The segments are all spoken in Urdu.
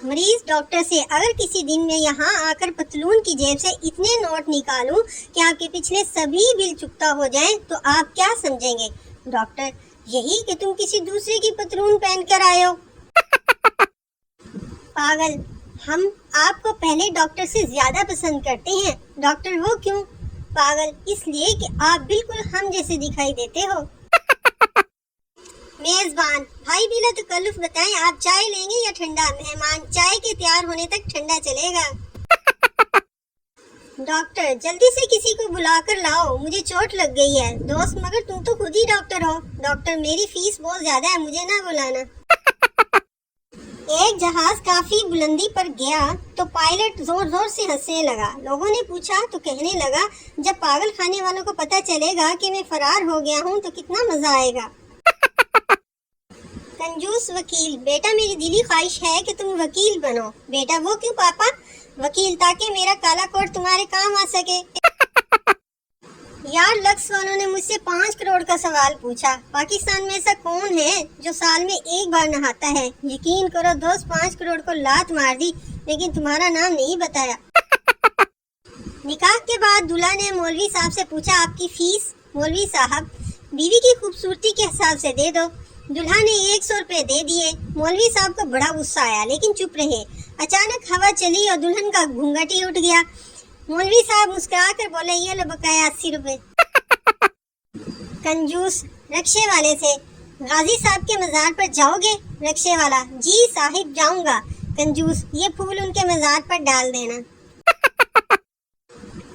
مریض ڈاکٹر سے اگر کسی دن میں یہاں آ کر پتلون کی جیب سے اتنے نوٹ نکالوں کہ آپ کے پچھلے سبھی بل چکتا ہو جائیں تو آپ کیا سمجھیں گے؟ ڈاکٹر: یہی کہ تم کسی دوسرے کی پتلون پہن کر آئے ہو۔ پاگل: ہم آپ کو پہلے ڈاکٹر سے زیادہ پسند کرتے ہیں۔ ڈاکٹر: وہ کیوں؟ پاگل: اس لیے کہ آپ بالکل ہم جیسے دکھائی دیتے ہو۔ میزبان: بھائی بلا تکلف بتائیں، آپ چائے لیں گے یا ٹھنڈا؟ مہمان: چائے کے تیار ہونے تک ٹھنڈا چلے گا۔ ڈاکٹر: جلدی سے کسی کو بلا کر لاؤ، مجھے چوٹ لگ گئی ہے۔ دوست: مگر تم تو خود ہی ڈاکٹر ہو۔ ڈاکٹر: میری فیس بہت زیادہ ہے، مجھے نہ بلانا۔ ایک جہاز کافی بلندی پر گیا تو پائلٹ زور زور سے ہنسنے لگا۔ لوگوں نے پوچھا تو کہنے لگا، جب پاگل خانے والوں کو پتہ چلے گا کہ میں فرار ہو گیا ہوں تو کتنا مزہ آئے گا۔ کنجوس وکیل: بیٹا میری دلی خواہش ہے کہ تم وکیل بنو۔ بیٹا: وہ کیوں پاپا؟ وکیل: تاکہ میرا کالا کوٹ تمہارے کام آ سکے۔ یار لکس والوں نے مجھ سے 5 کروڑ کا سوال پوچھا، پاکستان میں ایسا کون ہے جو سال میں ایک بار نہاتا ہے؟ یقین کرو دوست، 5 کروڑ کو لات مار دی لیکن تمہارا نام نہیں بتایا۔ نکاح کے بعد دلہا نے مولوی صاحب سے پوچھا، آپ کی فیس؟ مولوی صاحب: بیوی کی خوبصورتی کے حساب سے دے دو۔ دلہا نے 100 روپے دے دیے۔ مولوی صاحب کو بڑا غصہ آیا لیکن چپ رہے۔ اچانک ہوا چلی اور دلہن کا گھونگھٹ ہی اٹھ گیا۔ مولوی صاحب مسکرا کر بولے، یہ لو بقایا 80 روپے۔ کنجوس رکشے والے سے: غازی صاحب کے مزار پر جاؤ گے؟ رکشے والا: جی صاحب جاؤں گا۔ کنجوس: یہ پھول ان کے مزار پر ڈال دینا۔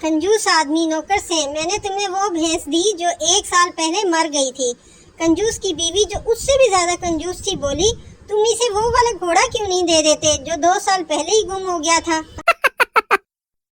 کنجوس آدمی نوکر سے: میں نے تمہیں وہ بھینس دی جو 1 سال پہلے مر گئی تھی۔ کنجوس کی بیوی جو اس سے بھی زیادہ کنجوس تھی بولی، تم اسے وہ والا گھوڑا کیوں نہیں دے دیتے جو 2 سال پہلے ہی گم ہو گیا تھا؟